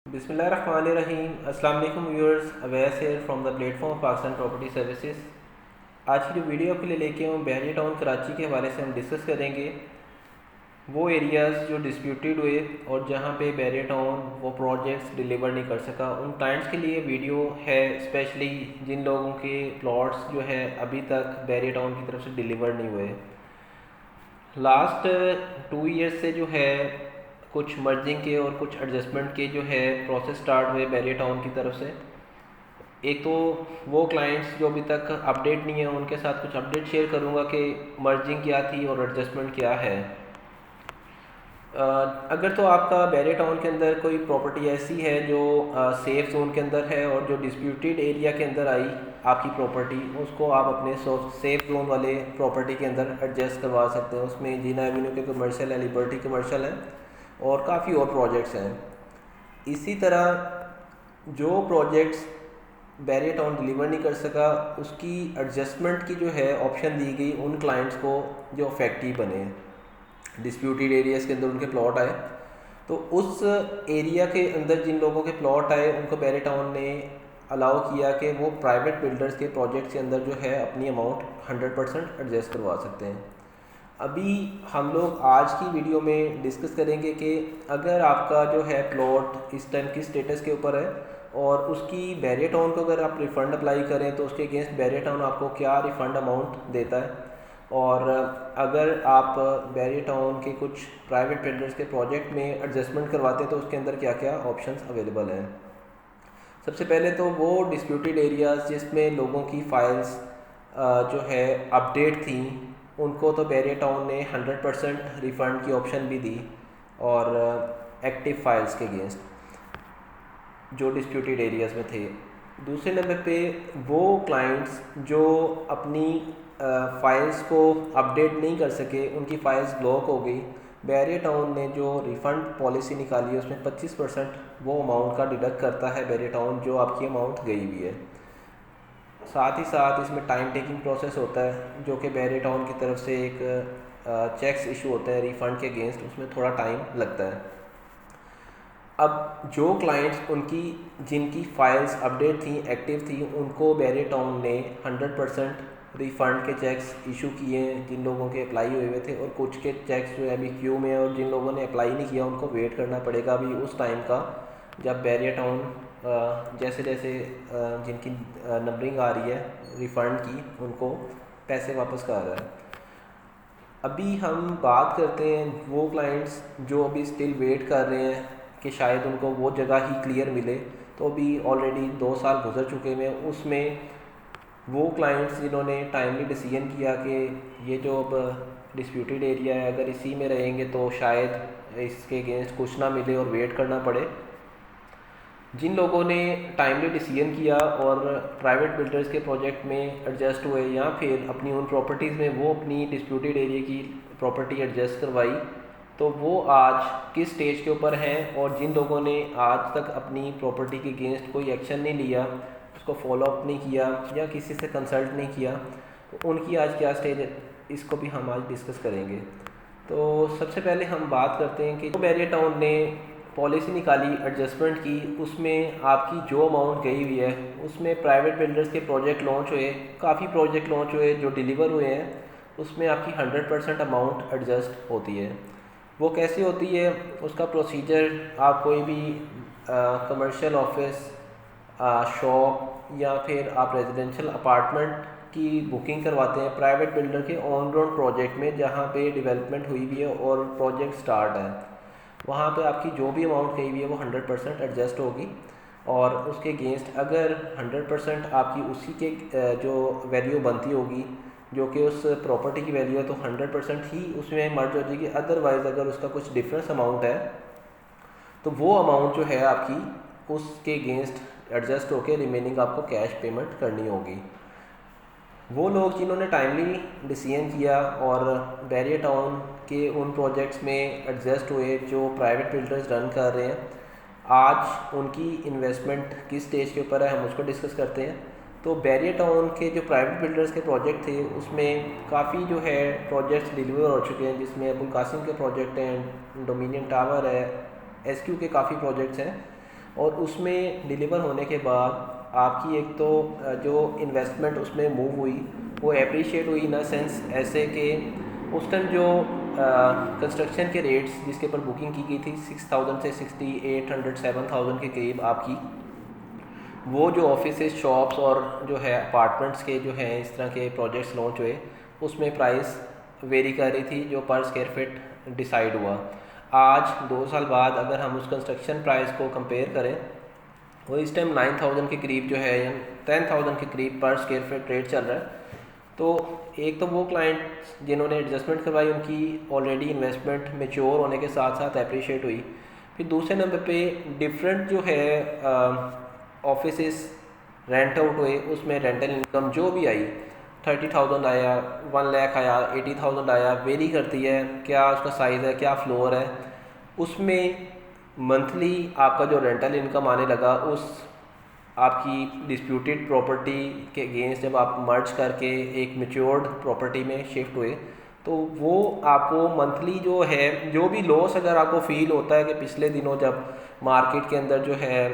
बिस्मिल्लाहिर्रहमानिर्रहीम। अस्सलाम वालेकुम viewers, Awais here from the platform Pakistan property services. आज की जो वीडियो के लिए लेके हूँ बहरिया टाउन कराची के हवाले से हम डिस्कस करेंगे वो एरियाज़ जो डिस्प्यूटेड हुए और जहाँ पे बहरिया टाउन वो प्रोजेक्ट्स डिलीवर नहीं कर सका। उन क्लाइंट्स के लिए वीडियो है, स्पेशली जिन लोगों के प्लॉट्स जो है अभी तक बहरिया टाउन की तरफ से डिलीवर नहीं हुए। लास्ट 2 ईयर्स से जो है कुछ मर्जिंग के और कुछ एडजस्टमेंट के जो है प्रोसेस स्टार्ट हुए बहरिया टाउन की तरफ से। एक तो वो क्लाइंट्स जो अभी तक अपडेट नहीं है उनके साथ कुछ अपडेट शेयर करूँगा कि मर्जिंग क्या थी और एडजस्टमेंट क्या है। अगर तो आपका बहरिया टाउन के अंदर कोई प्रॉपर्टी ऐसी है जो सेफ़ जोन के अंदर है और जो डिस्प्यूटेड एरिया के अंदर आई आपकी प्रॉपर्टी, उसको आप अपने सेफ़ जोन वाले प्रॉपर्टी के अंदर एडजस्ट करवा सकते हैं। उसमें जीना एवेन्यू के कमर्शियल है, लिबर्टी कमर्शियल है और काफ़ी और प्रोजेक्ट्स हैं। इसी तरह जो प्रोजेक्ट्स बहरिया टाउन डिलीवर नहीं कर सका उसकी एडजस्टमेंट की जो है ऑप्शन दी गई उन क्लाइंट्स को जो अफेक्टिव बने, डिस्प्यूटेड एरियाज़ के अंदर उनके प्लॉट आए। तो उस एरिया के अंदर जिन लोगों के प्लॉट आए उनको बहरिया टाउन ने अलाउ किया कि वो प्राइवेट बिल्डर्स के प्रोजेक्ट के अंदर जो है अपनी अमाउंट 100% एडजस्ट करवा सकते हैं। अभी हम लोग आज की वीडियो में डिस्कस करेंगे कि अगर आपका जो है प्लॉट इस टाइम की स्टेटस के ऊपर है और उसकी बहरिया टाउन को अगर आप रिफ़ंड अप्लाई करें तो उसके अगेंस्ट बहरिया टाउन आपको क्या रिफ़ंड अमाउंट देता है, और अगर आप बहरिया टाउन के कुछ प्राइवेट बिल्डर्स के प्रोजेक्ट में एडजस्टमेंट करवाते हैं तो उसके अंदर क्या क्या ऑप्शंस अवेलेबल हैं। सबसे पहले तो वो डिस्प्यूटेड एरियाज़ जिसमें लोगों की फ़ाइल्स जो है अपडेट थी उनको तो बहरिया टाउन ने 100% रिफ़ंड की ऑप्शन भी दी, और एक्टिव फाइल्स के अगेंस्ट जो डिस्प्यूटेड एरियाज़ में थे। दूसरे नंबर पे वो क्लाइंट्स जो अपनी फ़ाइल्स को अपडेट नहीं कर सके, उनकी फ़ाइल्स ब्लॉक हो गई, बहरिया टाउन ने जो रिफ़ंड पॉलिसी निकाली है उसमें 25% वो अमाउंट का डिडक्ट करता है बहरिया टाउन जो आपकी अमाउंट गई हुई है। साथ ही साथ इसमें टाइम टेकिंग प्रोसेस होता है जो कि बहरिया टाउन की तरफ से एक चेक्स इशू होते हैं रिफ़ंड के अगेंस्ट, उसमें थोड़ा टाइम लगता है। अब जो क्लाइंट्स उनकी जिनकी फ़ाइल्स अपडेट थी, एक्टिव थी, उनको बहरिया टाउन ने 100% रिफ़ंड के चेक्स इशू किए हैं जिन लोगों के अप्लाई हुए हुए थे, और कुछ के चेक्स जो है अभी क्यू में है और जिन लोगों ने अप्लाई नहीं किया उनको वेट करना पड़ेगा अभी उस टाइम का जब बहरिया टाउन जैसे जैसे जिनकी नंबरिंग आ रही है रिफ़ंड की उनको पैसे वापस कर रहा है। अभी हम बात करते हैं वो क्लाइंट्स जो अभी स्टिल वेट कर रहे हैं कि शायद उनको वो जगह ही क्लियर मिले। तो अभी ऑलरेडी 2 साल गुजर चुके हैं, उसमें वो क्लाइंट्स जिन्होंने टाइमली डिसीजन किया कि ये जो अब डिस्प्यूटेड एरिया है अगर इसी में रहेंगे तो शायद इसके अगेंस्ट कुछ ना मिले और वेट करना पड़े। जिन लोगों ने टाइमली डिसीजन किया और प्राइवेट बिल्डर्स के प्रोजेक्ट में एडजस्ट हुए या फिर अपनी उन प्रॉपर्टीज़ में वो अपनी डिस्प्यूटेड एरिया की प्रॉपर्टी एडजस्ट करवाई, तो वो आज किस स्टेज के ऊपर हैं, और जिन लोगों ने आज तक अपनी प्रॉपर्टी के अगेंस्ट कोई एक्शन नहीं लिया, उसको फॉलो अप नहीं किया या किसी से कंसल्ट नहीं किया, तो उनकी आज क्या स्टेज है, इसको भी हम आज डिस्कस करेंगे। तो सबसे पहले हम बात करते हैं कि जो बहरिया टाउन ने पॉलिसी निकाली एडजस्टमेंट की, उसमें आपकी जो अमाउंट गई हुई है उसमें प्राइवेट बिल्डर्स के प्रोजेक्ट लॉन्च हुए, काफ़ी प्रोजेक्ट लॉन्च हुए जो डिलीवर हुए हैं, उसमें आपकी 100% अमाउंट एडजस्ट होती है। वो कैसे होती है, उसका प्रोसीजर, आप कोई भी कमर्शियल ऑफिस, शॉप या फिर आप रेजिडेंशियल अपार्टमेंट की बुकिंग करवाते हैं प्राइवेट बिल्डर के ऑन रोड प्रोजेक्ट में जहाँ पे डेवलपमेंट हुई हुई है और प्रोजेक्ट स्टार्ट है, वहाँ पे आपकी जो भी अमाउंट गई हुई है वो 100% एडजस्ट होगी, और उसके अगेंस्ट अगर 100% आपकी उसी के जो वैल्यू बनती होगी जो कि उस प्रॉपर्टी की वैल्यू है तो 100% ही उसमें मर्ज हो जाएगी। अदरवाइज़ अगर उसका कुछ डिफरेंस अमाउंट है तो वो अमाउंट जो है आपकी उसके अगेंस्ट एडजस्ट होकर रिमेनिंग आपको कैश पेमेंट करनी होगी। वो लोग जिन्होंने टाइमली डिसीजन किया और बहरिया टाउन के उन प्रोजेक्ट्स में एडजस्ट हुए जो प्राइवेट बिल्डर्स रन कर रहे हैं, आज उनकी इन्वेस्टमेंट किस स्टेज के ऊपर है हम उसको डिस्कस करते हैं। तो बैरियर टाउन के जो प्राइवेट बिल्डर्स के प्रोजेक्ट थे उसमें काफ़ी जो है प्रोजेक्ट्स डिलीवर हो चुके हैं, जिसमें अबुल कासिम के प्रोजेक्ट हैं, डोमिनियन टावर है, एसक्यू के काफ़ी प्रोजेक्ट्स हैं। और उसमें डिलीवर होने के बाद आपकी एक तो जो इन्वेस्टमेंट उसमें मूव हुई वो एप्रिशिएट हुई, इन अ सेंस ऐसे कि उस टाइम जो कंस्ट्रक्शन के रेट्स जिसके ऊपर बुकिंग की गई थी 6000 से 6800 7000 के करीब आपकी, वो जो ऑफिसेज शॉप्स और जो है अपार्टमेंट्स के जो हैं इस तरह के प्रोजेक्ट्स लॉन्च हुए उसमें प्राइस वेरी कर रही थी जो पर स्क्वायर फिट डिसाइड हुआ। आज 2 साल बाद अगर हम उस कंस्ट्रक्शन प्राइस को कंपेयर करें, वो इस टाइम 9000 के करीब जो है या 10000 के करीब पर स्क्वायर फिट रेट चल रहा है। तो एक तो वो क्लाइंट जिन्होंने एडजस्टमेंट करवाई उनकी ऑलरेडी इन्वेस्टमेंट मेच्योर होने के साथ साथ अप्रिशिएट हुई। फिर दूसरे नंबर पे डिफरेंट जो है ऑफिसेस रेंट आउट हुए, उसमें रेंटल इनकम जो भी आई 30,000 आया, 1 लाख आया, 80,000 आया, वेरी करती है क्या उसका साइज़ है, क्या फ्लोर है। उसमें मंथली आपका जो रेंटल इनकम आने लगा उस आपकी डिस्प्यूटेड प्रॉपर्टी के अगेंस्ट जब आप मर्ज करके एक मेच्योर्ड प्रॉपर्टी में शिफ्ट हुए, तो वो आपको मंथली जो है जो भी लॉस अगर आपको फील होता है कि पिछले दिनों जब मार्केट के अंदर जो है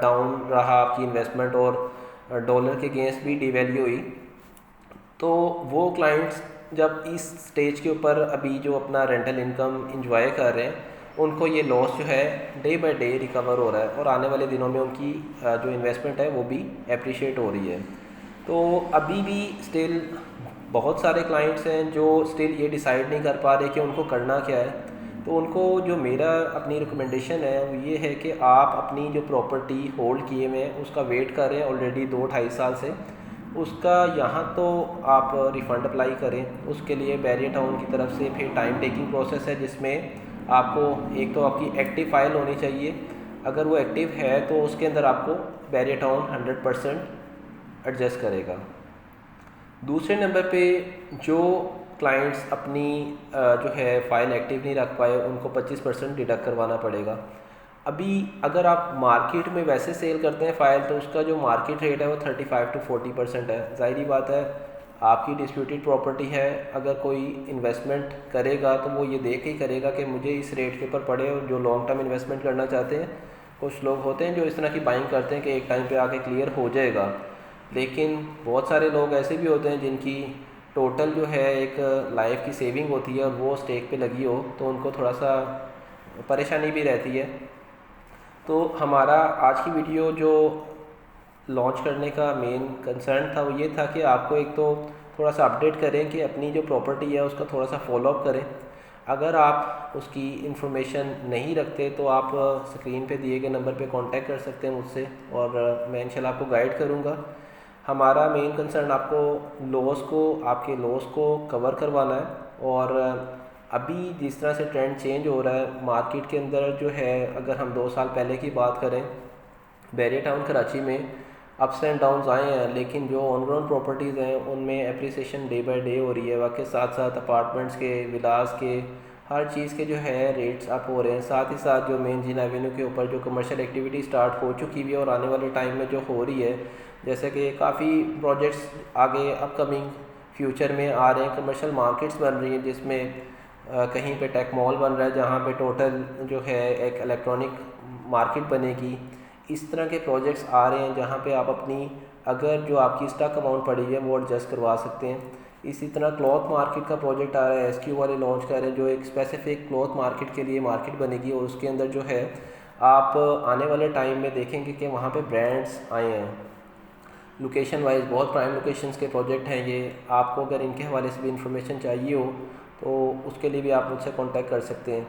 डाउन रहा आपकी इन्वेस्टमेंट और डॉलर के अगेंस्ट भी डिवैल्यू हुई, तो वो क्लाइंट्स जब इस स्टेज के ऊपर अभी जो अपना रेंटल इनकम इंजॉय कर रहे हैं उनको ये लॉस जो है डे बाय डे रिकवर हो रहा है और आने वाले दिनों में उनकी जो इन्वेस्टमेंट है वो भी अप्रिशिएट हो रही है। तो अभी भी स्टिल बहुत सारे क्लाइंट्स हैं जो स्टिल ये डिसाइड नहीं कर पा रहे कि उनको करना क्या है। तो उनको जो मेरा अपनी रिकमेंडेशन है वो ये है कि आप अपनी जो प्रॉपर्टी होल्ड किए हुए हैं उसका वेट कर रहे हैं ऑलरेडी 2-2.5 साल से, उसका यहाँ तो आप रिफ़ंड अप्लाई करें। उसके लिए बैरियर टाउन की तरफ से फिर टाइम टेकिंग प्रोसेस है जिसमें आपको एक तो आपकी एक्टिव फ़ाइल होनी चाहिए, अगर वो एक्टिव है तो उसके अंदर आपको बैरियर टाउन 100% एडजस्ट करेगा। दूसरे नंबर पे जो क्लाइंट्स अपनी जो है फ़ाइल एक्टिव नहीं रख पाए उनको 25% डिडक्ट करवाना पड़ेगा। अभी अगर आप मार्केट में वैसे सेल करते हैं फ़ाइल तो उसका जो मार्केट रेट है वो 35 to 40% है। ज़ाहिरी बात है आपकी डिस्प्यूटेड प्रॉपर्टी है, अगर कोई इन्वेस्टमेंट करेगा तो वो ये देख के ही करेगा कि मुझे इस रेट के ऊपर पड़े। और जो लॉन्ग टर्म इन्वेस्टमेंट करना चाहते हैं, कुछ लोग होते हैं जो इस तरह की बाइंग करते हैं कि एक टाइम पे आके क्लियर हो जाएगा, लेकिन बहुत सारे लोग ऐसे भी होते हैं जिनकी टोटल जो है एक लाइफ की सेविंग होती है और वो स्टेक पे लगी हो तो उनको थोड़ा सा परेशानी भी रहती है। तो हमारा आज की वीडियो जो लॉन्च करने का मेन कंसर्न था वो ये था कि आपको एक तो थोड़ा सा अपडेट करें कि अपनी जो प्रॉपर्टी है उसका थोड़ा सा फॉलोअप करें। अगर आप उसकी इन्फॉर्मेशन नहीं रखते तो आप स्क्रीन पे दिए गए नंबर पे कांटेक्ट कर सकते हैं मुझसे और मैं इंशाल्लाह आपको गाइड करूँगा। हमारा मेन कंसर्न आपको आपके लॉस को कवर करवाना है। और अभी जिस तरह से ट्रेंड चेंज हो रहा है मार्केट के अंदर जो है, अगर हम 2 साल पहले की बात करें, बैरियर टाउन कराची में अप्स एंड डाउन्स आए हैं, लेकिन जो ऑन ग्राउंड प्रॉपर्टीज़ हैं उनमें एप्रिसिएशन डे बाय डे हो रही है। वाकई साथ साथ अपार्टमेंट्स के, विलास के, हर चीज़ के जो है रेट्स अप हो रहे हैं। साथ ही साथ जो मेन जिन एवेन्यू के ऊपर जो कमर्शियल एक्टिविटी स्टार्ट हो चुकी हुई है और आने वाले टाइम में जो हो रही है, जैसे कि काफ़ी प्रोजेक्ट्स आगे अपकमिंग फ्यूचर में आ रहे हैं, कमर्शियल मार्केट्स बन रही हैं जिसमें कहीं पे टेक मॉल बन रहा है जहाँ पे टोटल जो है एक इलेक्ट्रॉनिक मार्केट बनेगी। इस तरह के प्रोजेक्ट्स आ रहे हैं जहाँ पे आप अपनी अगर जो आपकी स्टॉक अमाउंट पड़ी है वो एडजस्ट करवा सकते हैं। इसी तरह क्लॉथ मार्केट का प्रोजेक्ट आ रहा है, एसक्यू वाले लॉन्च कर रहे हैं जो एक स्पेसिफिक क्लॉथ मार्केट के लिए मार्केट बनेगी और उसके अंदर जो है आप आने वाले टाइम में देखेंगे कि वहाँ पे ब्रांड्स आए हैं। लोकेशन वाइज बहुत प्राइम लोकेशंस के प्रोजेक्ट हैं ये। आपको अगर इनके हवाले से भी इंफॉर्मेशन चाहिए हो तो उसके लिए भी आप मुझसे कांटेक्ट कर सकते हैं।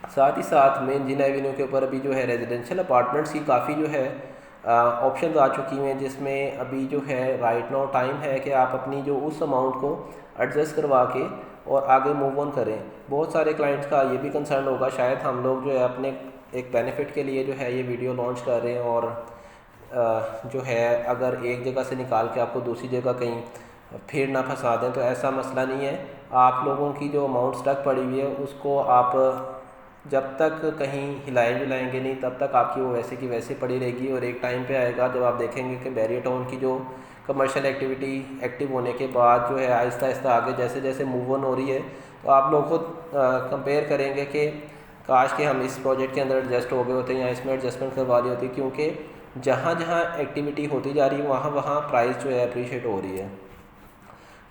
साथ ही साथ मेन जिन एवेन्यू के ऊपर अभी जो है रेजिडेंशियल अपार्टमेंट्स की काफ़ी जो है ऑप्शंस आ चुकी हैं, जिसमें अभी जो है राइट नाउ टाइम है कि आप अपनी जो उस अमाउंट को एडजस्ट करवा के और आगे मूव ऑन करें। बहुत सारे क्लाइंट्स का ये भी कंसर्न होगा शायद हम लोग जो है अपने एक बेनिफिट के लिए जो है ये वीडियो लॉन्च कर रहे हैं और जो है अगर एक जगह से निकाल के आपको दूसरी जगह कहीं फिर ना फंसा दें, तो ऐसा मसला नहीं है। आप लोगों की जो अमाउंट स्टक पड़ी हुई है उसको आप जब तक कहीं हिलाए मिलाएंगे नहीं तब तक आपकी वो वैसे की वैसे पड़ी रहेगी। और एक टाइम पे आएगा जब आप देखेंगे कि बैरियर टाउन की जो कमर्शियल एक्टिविटी एक्टिव होने के बाद जो है आहिस्ता आहिस्ता आगे जैसे जैसे मूव ऑन हो रही है, तो आप लोग खुद कंपेयर करेंगे कि काश कि हम इस प्रोजेक्ट के अंदर एडजस्ट हो गए होते या इसमें एडजस्टमेंट करवा ली होती, क्योंकि जहाँ जहाँ एक्टिविटी होती जा रही है वहाँ वहाँ प्राइस जो है अप्रिशिएट हो रही है।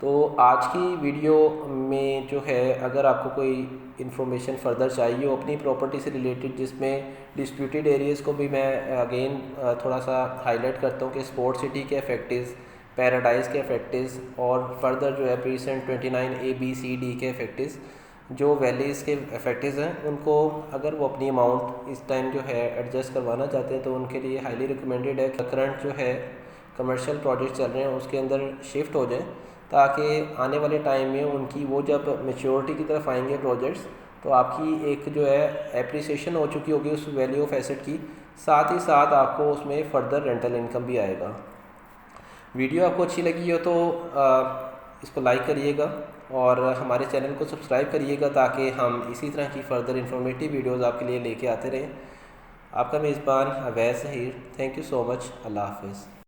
तो आज की वीडियो में जो है अगर आपको कोई इन्फॉर्मेशन फ़र्दर चाहिए हो अपनी प्रॉपर्टी से रिलेटेड, जिसमें डिस्प्यूटेड एरियाज़ को भी मैं अगेन थोड़ा सा हाईलाइट करता हूँ कि स्पोर्ट सिटी के इफेक्टिव्स, पैराडाइज के इफेक्टिव्स और फर्दर जो है प्रीसेंट 29 ABCD के इफेक्टिव्स, जो वैलीज़ के इफेक्टिव्स हैं, उनको अगर वो अपनी अमाउंट इस टाइम जो है एडजस्ट करवाना चाहते हैं तो उनके लिए हाईली रिकमेंडेड है कि करंट जो है कमर्शियल प्रोजेक्ट चल रहे हैं उसके अंदर शिफ्ट हो जाएं, ताकि आने वाले टाइम में उनकी वो जब मेच्योरिटी की तरफ आएंगे प्रोजेक्ट्स, तो आपकी एक जो है एप्रिसिएशन हो चुकी होगी उस वैल्यू ऑफ एसेट की, साथ ही साथ आपको उसमें फ़र्दर रेंटल इनकम भी आएगा। वीडियो आपको अच्छी लगी हो तो इसको लाइक करिएगा और हमारे चैनल को सब्सक्राइब करिएगा, ताकि हम इसी तरह की फ़र्दर इन्फॉर्मेटिव वीडियोज़ आपके लिए लेके आते रहें। आपका मेज़बान Awais Zaheer, thank you so much. Allah हाफ़िज़।